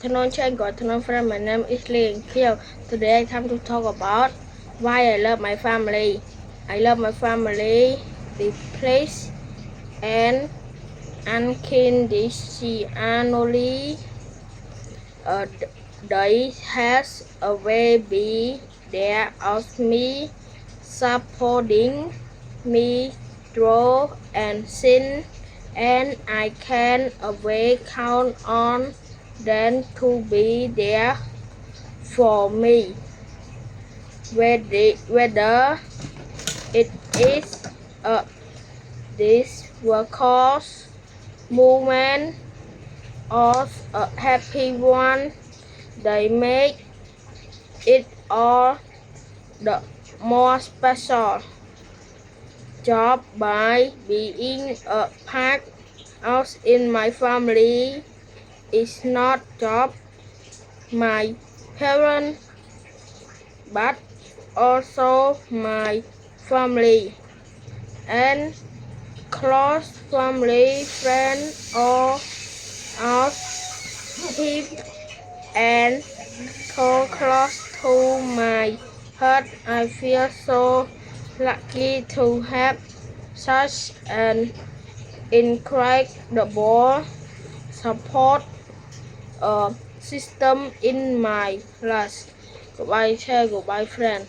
afternoon, Chen. Good afternoon, friend. My name is Ling Kiel. Today I come to talk about why I love my family. I love my family, the place, and unconditionally. They has a way be there of me, supporting me through and sin, and I can always count on them to be there for me. Whether it is a difficult moment or a happy one, they make it all the more special. Job by being a part of in my family is not just my parents but also my family and close family friends or him and so close to my heart. I feel so lucky to have such an incredible support system in my life. Goodbye, share, goodbye, friend.